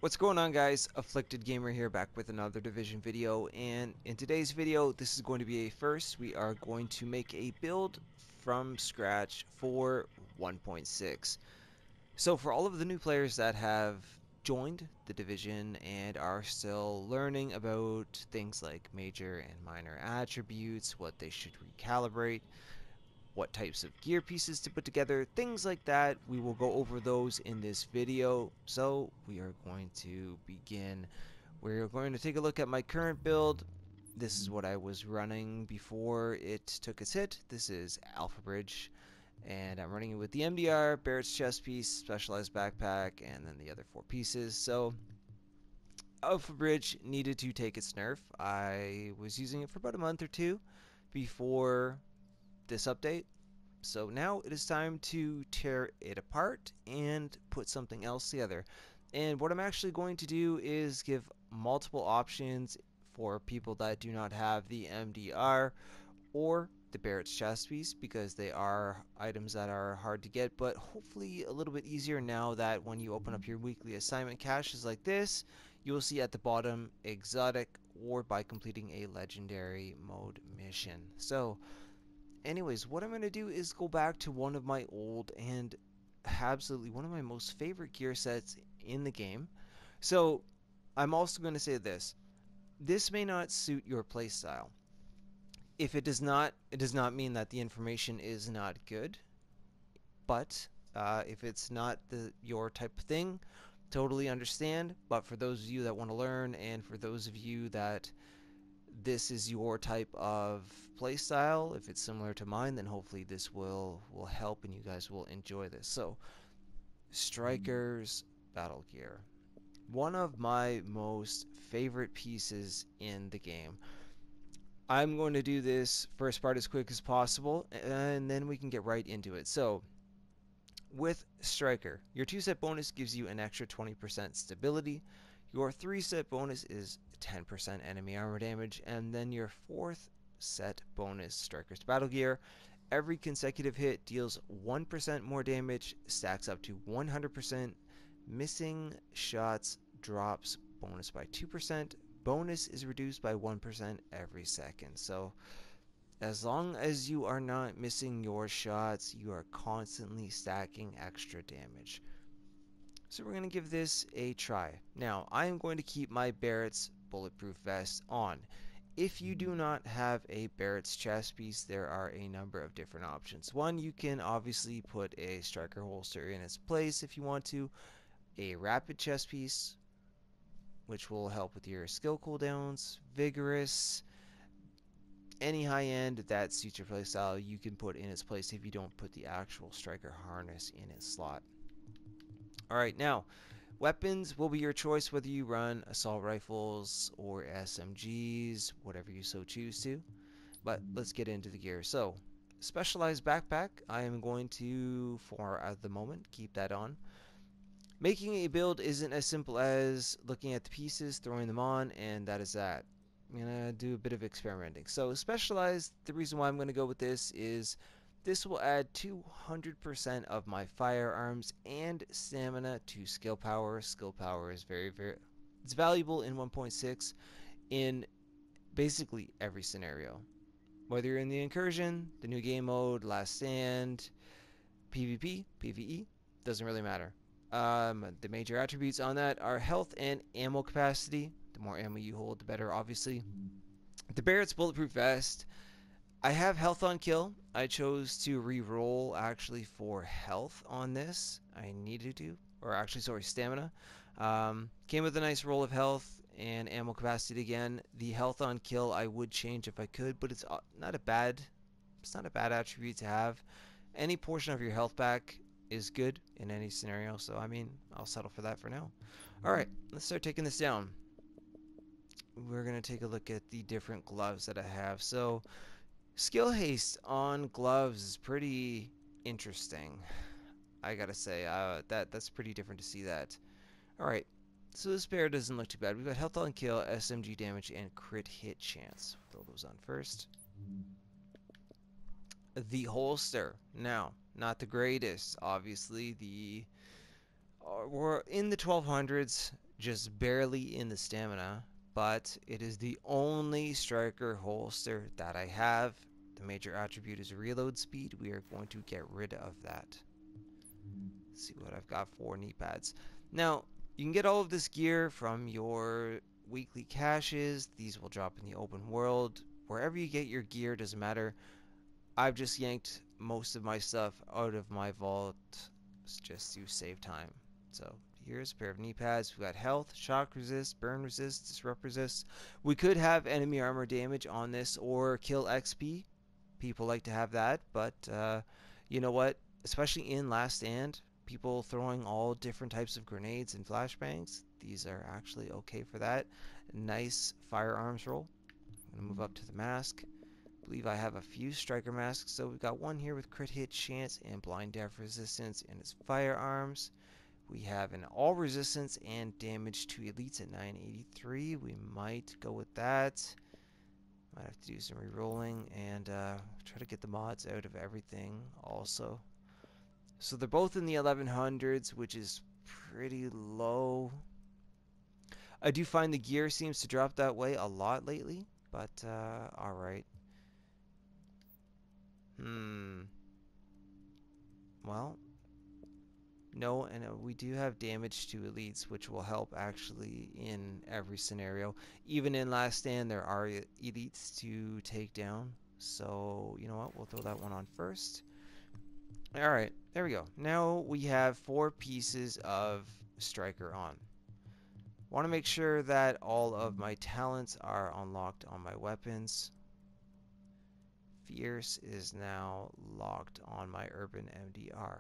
What's going on, guys? Afflicted Gamer here, back with another Division video, and in today's video this is going to be a first. We are going to make a build from scratch for 1.6. So for all of the new players that have joined the Division and are still learning about things like major and minor attributes, what they should recalibrate, what types of gear pieces to put together, things like that. We will go over those in this video. So we are going to begin. We're going to take a look at my current build. This is what I was running before it took its hit. This is Alpha Bridge, and I'm running it with the MDR, Barrett's chest piece, specialized backpack, and then the other 4 pieces. So Alpha Bridge needed to take its nerf. I was using it for about a month or two before this update. So now it is time to tear it apart and put something else together. And what I'm actually going to do is give multiple options for people that do not have the MDR or the Barrett's chest piece, because they are items that are hard to get, but hopefully a little bit easier now that when you open up your weekly assignment caches like this, you will see at the bottom exotic or by completing a legendary mode mission. So anyways, what I'm going to do is go back to one of my old and absolutely one of my most favorite gear sets in the game. So I'm also going to say this. This may not suit your playstyle. If it does not, it does not mean that the information is not good. But if it's not your type of thing, totally understand. But for those of you that want to learn, and for those of you that this is your type of playstyle, if it's similar to mine, then hopefully this will help and you guys will enjoy this. So, Striker's battle gear. One of my most favorite pieces in the game. I'm going to do this first part as quick as possible, and then we can get right into it. So, with Striker, your 2-set bonus gives you an extra 20% stability. Your 3-set bonus is 10% enemy armor damage, and then your 4th set bonus, Striker's battle gear. Every consecutive hit deals 1% more damage, stacks up to 100%. Missing shots drops bonus by 2%. Bonus is reduced by 1% every second. So as long as you are not missing your shots, you are constantly stacking extra damage. So we're going to give this a try. Now, I am going to keep my Barrett's bulletproof vest on. If you do not have a Barrett's chest piece, there are a number of different options. One, you can obviously put a striker holster in its place if you want to. A rapid chest piece, which will help with your skill cooldowns. Vigorous, any high end that suits your playstyle, you can put in its place if you don't put the actual striker harness in its slot. Alright, now, weapons will be your choice, whether you run assault rifles or SMGs, whatever you so choose to. But let's get into the gear. So, specialized backpack, I am going to, for at the moment, keep that on. Making a build isn't as simple as looking at the pieces, throwing them on, and that is that. I'm going to do a bit of experimenting. So, specialized, the reason why I'm going to go with this is this will add 200% of my firearms and stamina to skill power. Skill power is very, it's valuable in 1.6 in basically every scenario. Whether you're in the incursion, the new game mode, last stand, PvP, PvE, doesn't really matter. The major attributes on that are health and ammo capacity. The more ammo you hold, the better, obviously. The Barrett's bulletproof vest. I have health on kill. I chose to re-roll actually for health on this. I needed to, or actually, sorry, stamina. Came with a nice roll of health and ammo capacity again. The health on kill I would change if I could, but it's not a bad attribute to have. Any portion of your health back is good in any scenario, so I mean, I'll settle for that for now. Alright, let's start taking this down. We're going to take a look at the different gloves that I have. So, skill haste on gloves is pretty interesting, I gotta say. That's pretty different to see that. Alright, so this pair doesn't look too bad. We've got health on kill, SMG damage, and crit hit chance. Throw those on first. The holster. Now, not the greatest, obviously. We're in the 1200s. just barely in the stamina, but it is the only striker holster that I have. The major attribute is reload speed. We are going to get rid of that. Let's see what I've got for knee pads. Now, you can get all of this gear from your weekly caches. These will drop in the open world. Wherever you get your gear, doesn't matter. I've just yanked most of my stuff out of my vault just to save time. So here's a pair of knee pads. We've got health, shock resist, burn resist, disrupt resist. We could have enemy armor damage on this or kill XP. People like to have that, but you know what? Especially in Last Stand, people throwing all different types of grenades and flashbangs. These are actually okay for that. Nice firearms roll. I'm going to move up to the mask. I believe I have a few striker masks. So we've got one here with crit hit chance and blind death resistance and its firearms. We have an all resistance and damage to elites at 983. We might go with that. Might have to do some re-rolling and try to get the mods out of everything also. So they're both in the 1100s, which is pretty low. I do find the gear seems to drop that way a lot lately, but alright. Well, no, and we do have damage to elites, which will help actually in every scenario. Even in Last Stand, there are elites to take down. So, you know what? We'll throw that one on first. Alright, there we go. Now we have 4 pieces of striker on. Want to make sure that all of my talents are unlocked on my weapons. Fierce is now locked on my urban MDR.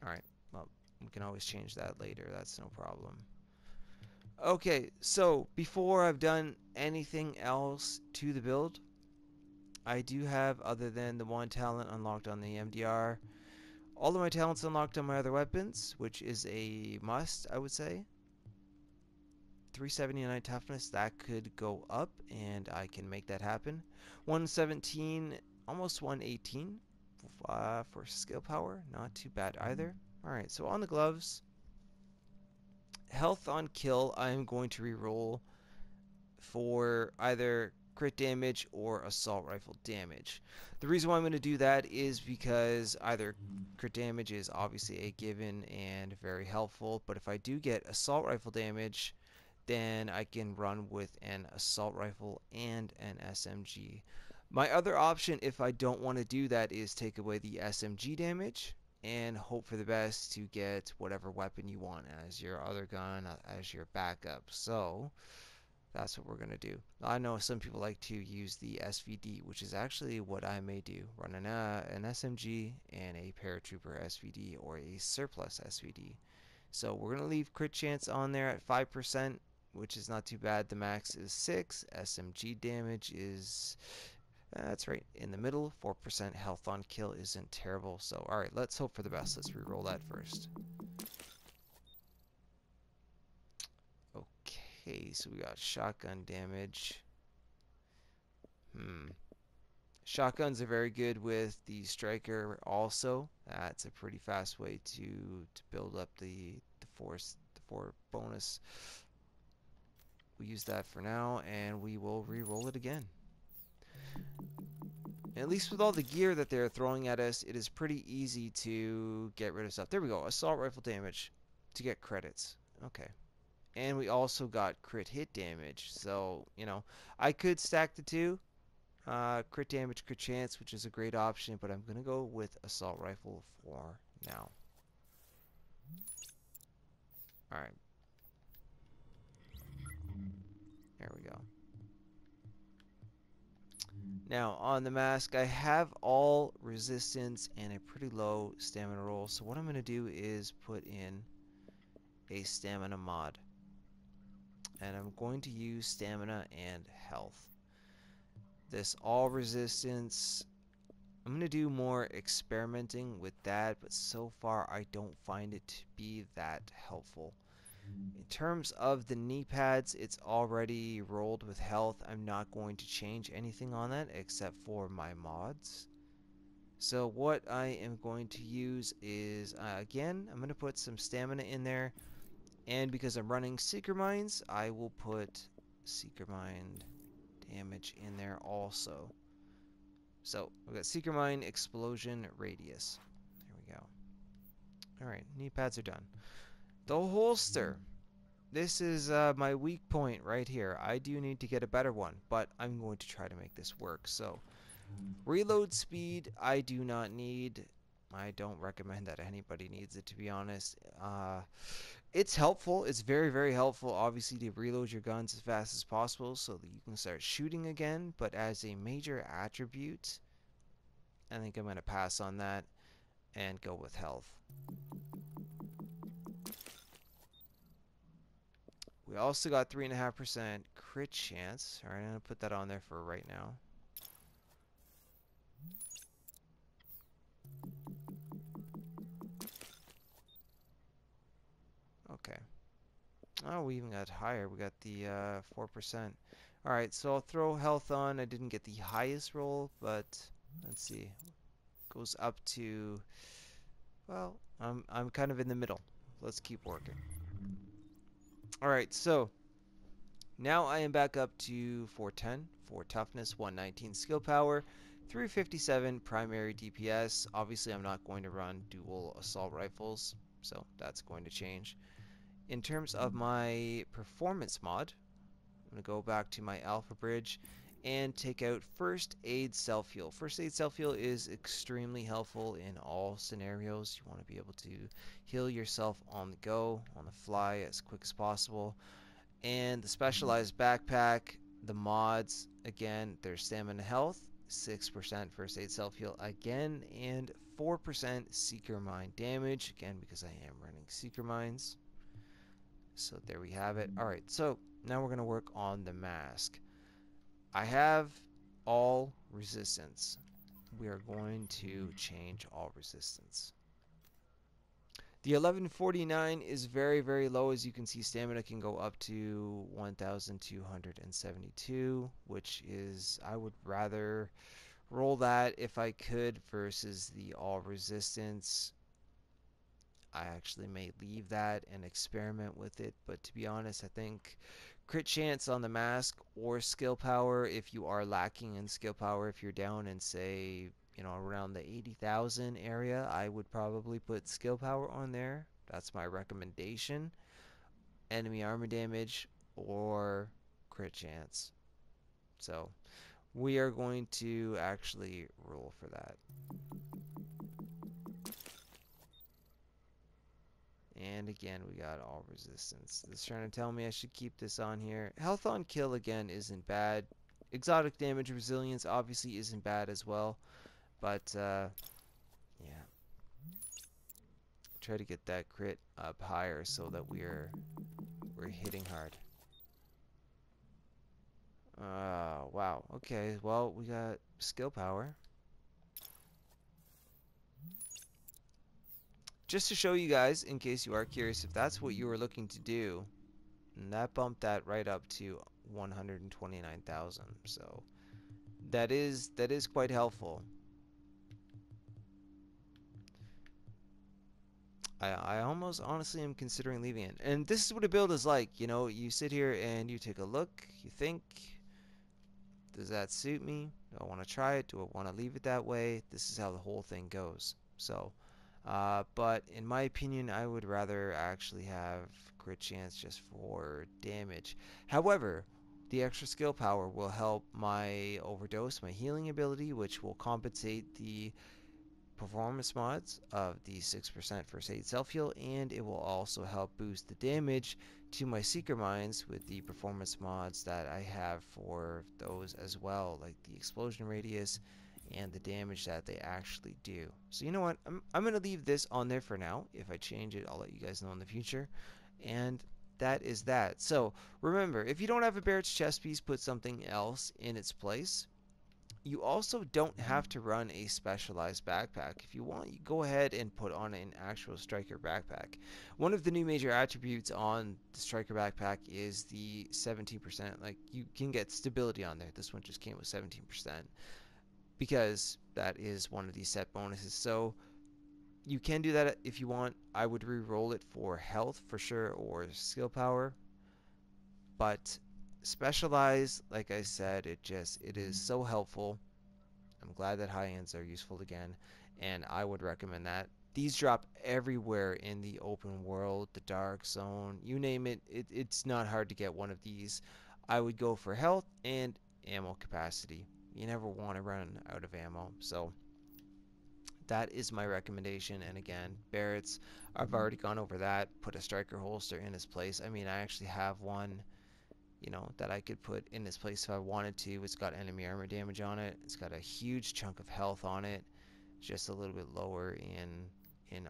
Alright, well, we can always change that later. That's no problem. Okay, so before I've done anything else to the build, I do have, other than the one talent unlocked on the MDR, all of my talents unlocked on my other weapons, which is a must, I would say. 379 toughness, that could go up, and I can make that happen. 117, almost 118 for skill power, not too bad either. Alright, so on the gloves, health on kill, I'm going to reroll for either crit damage or assault rifle damage. The reason why I'm going to do that is because either crit damage is obviously a given and very helpful, but if I do get assault rifle damage, then I can run with an assault rifle and an SMG. My other option, if I don't want to do that, is take away the SMG damage and hope for the best to get whatever weapon you want as your other gun, as your backup. So that's what we're going to do. I know some people like to use the SVD, which is actually what I may do. Run an SMG and a paratrooper SVD or a surplus SVD. So we're going to leave crit chance on there at 5%, which is not too bad. The max is 6. SMG damage is, that's right, in the middle. 4% health on kill isn't terrible. So, alright, let's hope for the best. Let's re-roll that first. Okay, so we got shotgun damage. Shotguns are very good with the striker also. That's a pretty fast way to build up the four bonus. We use that for now, and we will re-roll it again. At least with all the gear that they're throwing at us, it is pretty easy to get rid of stuff. There we go, assault rifle damage to get credits. Okay. And we also got crit hit damage. So, you know, I could stack the two. Crit damage, crit chance, which is a great option, but I'm going to go with assault rifle for now. Alright. There we go. Now, on the mask, I have all resistance and a pretty low stamina roll. So what I'm going to do is put in a stamina mod. And I'm going to use stamina and health. This all resistance, I'm going to do more experimenting with that, but so far I don't find it to be that helpful. In terms of the knee pads, it's already rolled with health. I'm not going to change anything on that except for my mods. So what I am going to use is, again, I'm going to put some stamina in there. And because I'm running Seeker Mines, I will put Seeker Mine damage in there also. So we've got Seeker Mine, Explosion, Radius. There we go. Alright, knee pads are done. The holster. This is my weak point right here. I do need to get a better one, but I'm going to try to make this work. So, reload speed, I do not need. I don't recommend that anybody needs it, to be honest. It's helpful. It's very, very helpful, obviously, to reload your guns as fast as possible so that you can start shooting again. But as a major attribute, I think I'm going to pass on that and go with health. We also got 3.5% crit chance. Alright, I'm going to put that on there for right now. Okay. Oh, we even got higher. We got the 4%. Alright, so I'll throw health on. I didn't get the highest roll, but let's see. Goes up to, well, I'm kind of in the middle. Let's keep working. Alright, so now I am back up to 410 for toughness, 119 skill power, 357 primary DPS. Obviously, I'm not going to run dual assault rifles, so that's going to change. In terms of my performance mod, I'm going to go back to my alpha bridge and take out first aid self heal. First aid self heal is extremely helpful in all scenarios. You want to be able to heal yourself on the go, on the fly, as quick as possible. And the specialized backpack, the mods, again, there's stamina health, 6% first aid self heal again, and 4% seeker mine damage, again, because I am running seeker mines. So there we have it. Alright, so now we're going to work on the mask. I have all resistance. We are going to change all resistance. The 1149 is very, very low. As you can see, stamina can go up to 1,272, which is, I would rather roll that if I could versus the all resistance. I actually may leave that and experiment with it, but to be honest, I think crit chance on the mask or skill power, if you are lacking in skill power, if you're down in, say, you know, around the 80,000 area, I would probably put skill power on there. That's my recommendation. Enemy armor damage or crit chance. So we are going to actually roll for that. And again, we got all resistance. It's trying to tell me I should keep this on here. Health on kill, again, isn't bad. Exotic damage resilience obviously isn't bad as well. But, yeah. Try to get that crit up higher so that we're hitting hard. Wow. Okay, well, we got skill power. Just to show you guys, in case you are curious, if that's what you were looking to do, and that bumped that right up to 129,000. So that is quite helpful. I almost honestly am considering leaving it. And this is what a build is like. You know, you sit here and you take a look, you think, does that suit me? Do I want to try it? Do I want to leave it that way? This is how the whole thing goes. So, but in my opinion, I would rather actually have crit chance just for damage. However, the extra skill power will help my overdose, my healing ability, which will compensate the performance mods of the 6% first aid self heal, and it will also help boost the damage to my seeker mines with the performance mods that I have for those as well, like the explosion radius and the damage that they actually do. So you know what, I'm going to leave this on there for now. If I change it, I'll let you guys know in the future. And that is that. So remember, if you don't have a Barrett's chest piece, put something else in its place. You also don't have to run a specialized backpack. If you want, you go ahead and put on an actual striker backpack. One of the new major attributes on the striker backpack is the 17%. Like, you can get stability on there. This one just came with 17% because that is one of the set bonuses. So You can do that if you want. I would re-roll it for health for sure or skill power, but specialize, like I said, it is so helpful. I'm glad that high ends are useful again, and I would recommend that. These drop everywhere in the open world, the dark zone, you name it. It's not hard to get one of these. I would go for health and ammo capacity. You never want to run out of ammo, so that is my recommendation. And again, Barrett's, I've already gone over that. Put a striker holster in his place. I mean, I actually have one, that I could put in this place if I wanted to. It's got enemy armor damage on it. It's got a huge chunk of health on it. Just a little bit lower in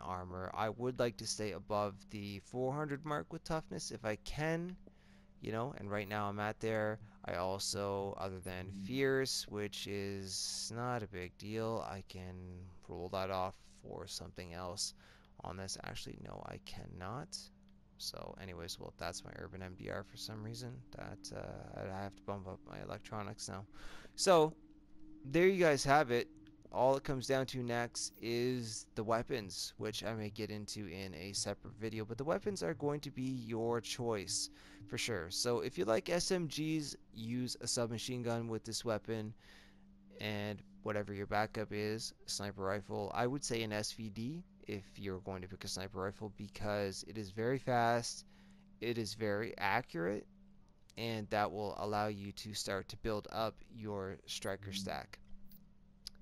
armor. I would like to stay above the 400 mark with toughness if I can, and right now I'm at there. I also, other than fierce, which is not a big deal, I can roll that off for something else on this. Actually, no, I cannot. So anyways, well, that's my urban MDR for some reason. That I have to bump up my electronics now. So there you guys have it. All it comes down to next is the weapons, which I may get into in a separate video, but the weapons are going to be your choice for sure. So if you like SMGs, use a submachine gun with this weapon, and whatever your backup is, sniper rifle, I would say an SVD if you're going to pick a sniper rifle, because it is very fast, it is very accurate, and that will allow you to start to build up your striker stack.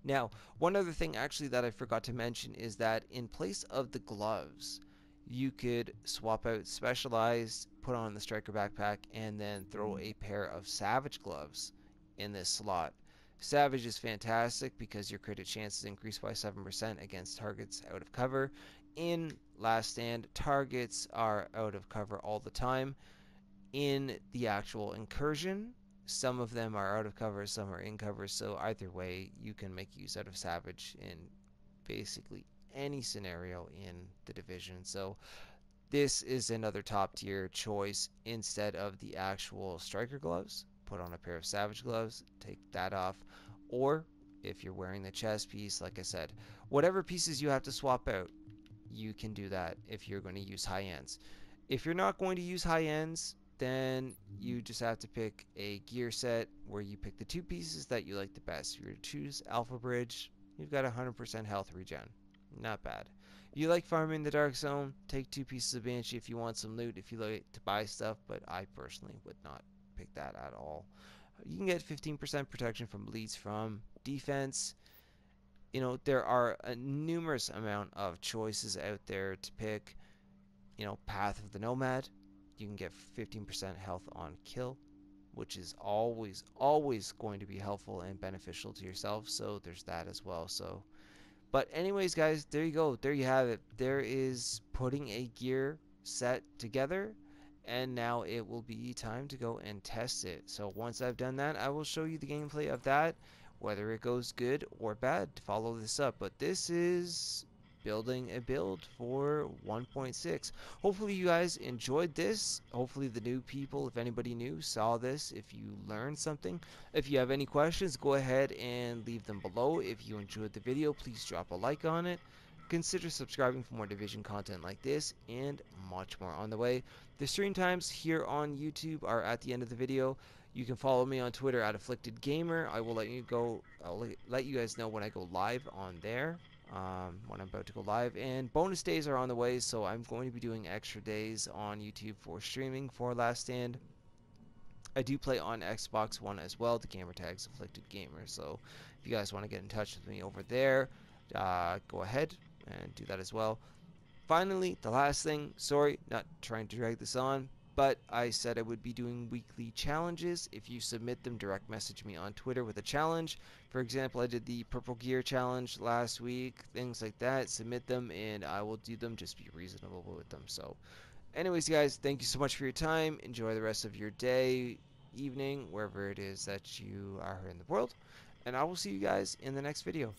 Now, one other thing actually that I forgot to mention is that in place of the gloves, you could swap out specialized, put on the striker backpack, and then throw a pair of savage gloves in this slot. Savage is fantastic because your crit chances increase by 7% against targets out of cover. In Last Stand, targets are out of cover all the time. In the actual incursion, some of them are out of cover, some are in cover, so either way, you can make use out of Savage in basically any scenario in the division. So this is another top tier choice instead of the actual striker gloves. Put on a pair of Savage gloves, take that off, or if you're wearing the chest piece, like I said, whatever pieces you have to swap out, you can do that if you're going to use high ends. If you're not going to use high ends, then you just have to pick a gear set where you pick the two pieces that you like the best. If you're to choose Alpha Bridge, you've got 100% health regen. Not bad. If you like farming the Dark Zone, take two pieces of Banshee if you want some loot, if you like to buy stuff, but I personally would not pick that at all. You can get 15% protection from bleeds from defense. There are a numerous amount of choices out there to pick. Path of the Nomad, you can get 15% health on kill, which is always going to be helpful and beneficial to yourself, so there's that as well. So but anyways, guys, there you go, there you have it. There is putting a gear set together, and now it will be time to go and test it. So once I've done that, I will show you the gameplay of that, whether it goes good or bad to follow this up. But this is building a build for 1.6. Hopefully you guys enjoyed this. Hopefully the new people, if anybody new, saw this. If you learned something, if you have any questions, go ahead and leave them below. If you enjoyed the video, please drop a like on it. Consider subscribing for more Division content like this and much more on the way. The stream times here on YouTube are at the end of the video. You can follow me on Twitter at AfflictedGamer. I will I'll let you guys know when I go live on there. When I'm about to go live, and bonus days are on the way, so I'm going to be doing extra days on YouTube for streaming for Last Stand. I do play on Xbox One as well. The gamer tag's Afflicted Gamer, so if you guys want to get in touch with me over there, go ahead and do that as well. Finally, the last thing, sorry, not trying to drag this on, but I said I would be doing weekly challenges. If you submit them, direct message me on Twitter with a challenge. For example, I did the purple gear challenge last week, things like that. Submit them and I will do them. Just be reasonable with them. So anyways, guys, thank you so much for your time. Enjoy the rest of your day, evening, wherever it is that you are in the world, and I will see you guys in the next video.